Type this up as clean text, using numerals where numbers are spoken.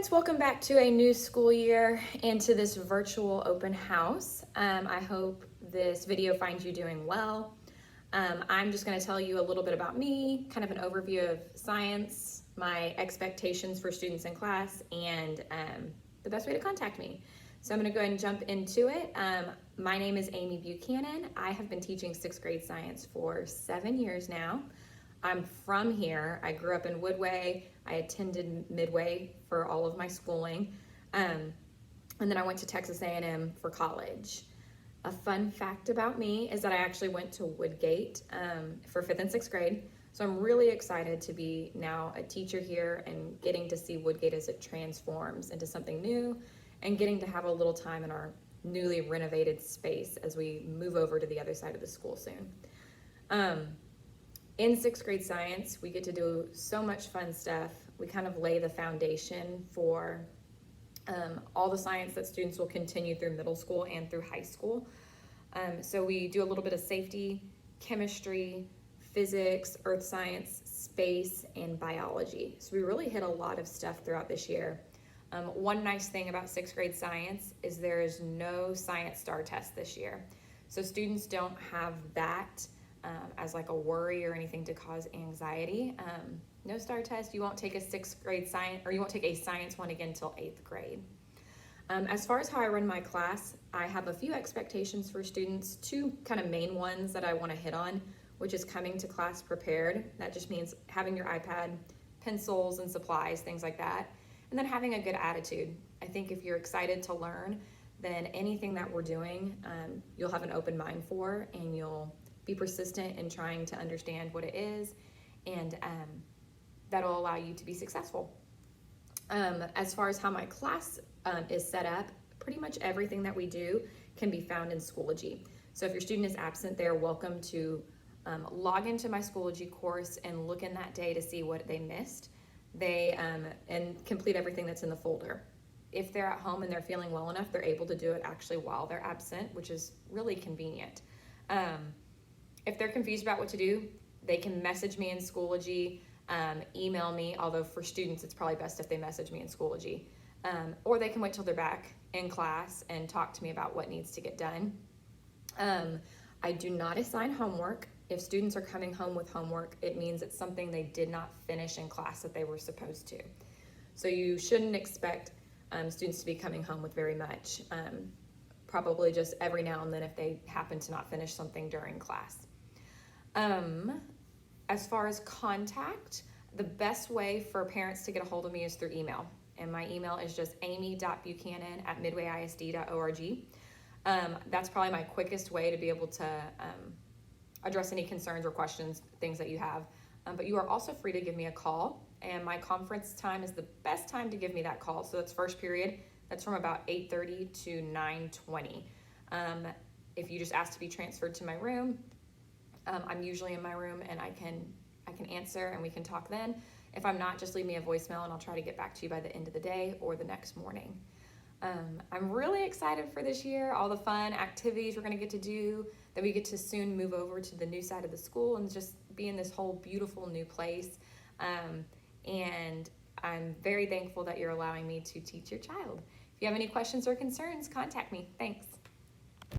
parents, welcome back to a new school year and to this virtual open house. I hope this video finds you doing well. I'm just going to tell you a little bit about me, kind of an overview of science, my expectations for students in class, and the best way to contact me. So I'm going to go ahead and jump into it. My name is Amy Buchanan. I have been teaching 6th grade science for 7 years now. I'm from here. I grew up in Woodway. I attended Midway for all of my schooling. And then I went to Texas A&M for college. A fun fact about me is that I actually went to Woodgate for 5th and 6th grade. So I'm really excited to be now a teacher here and getting to see Woodgate as it transforms into something new and getting to have a little time in our newly renovated space as we move over to the other side of the school soon. In 6th grade science, we get to do so much fun stuff. We kind of lay the foundation for all the science that students will continue through middle school and through high school. So we do a little bit of safety, chemistry, physics, earth science, space, and biology. So we really hit a lot of stuff throughout this year. One nice thing about 6th grade science is there is no science star test this year. So students don't have that as like a worry or anything to cause anxiety. No star test. You won't take a 6th grade science, or you won't take a science one again until 8th grade. As far as how I run my class, I have a few expectations for students, two kind of main ones that I want to hit on, which is coming to class prepared. That just means having your iPad, pencils and supplies, things like that, and then having a good attitude. I think if you're excited to learn, then anything that we're doing, you'll have an open mind for, and you'll be persistent in trying to understand what it is, and that'll allow you to be successful. As far as how my class is set up, pretty much everything that we do can be found in Schoology. So if your student is absent, they're welcome to log into my Schoology course and look in that day to see what they missed. And complete everything that's in the folder. If they're at home and they're feeling well enough, they're able to do it actually while they're absent, which is really convenient. If they're confused about what to do, they can message me in Schoology, email me, although for students it's probably best if they message me in Schoology. Or they can wait till they're back in class and talk to me about what needs to get done. I do not assign homework. If students are coming home with homework, it means it's something they did not finish in class that they were supposed to. So you shouldn't expect students to be coming home with very much. Probably just every now and then if they happen to not finish something during class. As far as contact, the best way for parents to get a hold of me is through email. And my email is just amy.buchanan@midwayisd.org. That's probably my quickest way to be able to address any concerns or questions, things that you have. But you are also free to give me a call, and my conference time is the best time to give me that call. So that's first period. That's from about 8:30 to 9:20. If you just ask to be transferred to my room, I'm usually in my room, and I can answer and we can talk then. If I'm not, just leave me a voicemail and I'll try to get back to you by the end of the day or the next morning. I'm really excited for this year, all the fun activities we're going to get to do, that we get to soon move over to the new side of the school and just be in this whole beautiful new place. And I'm very thankful that you're allowing me to teach your child. If you have any questions or concerns, contact me. Thanks.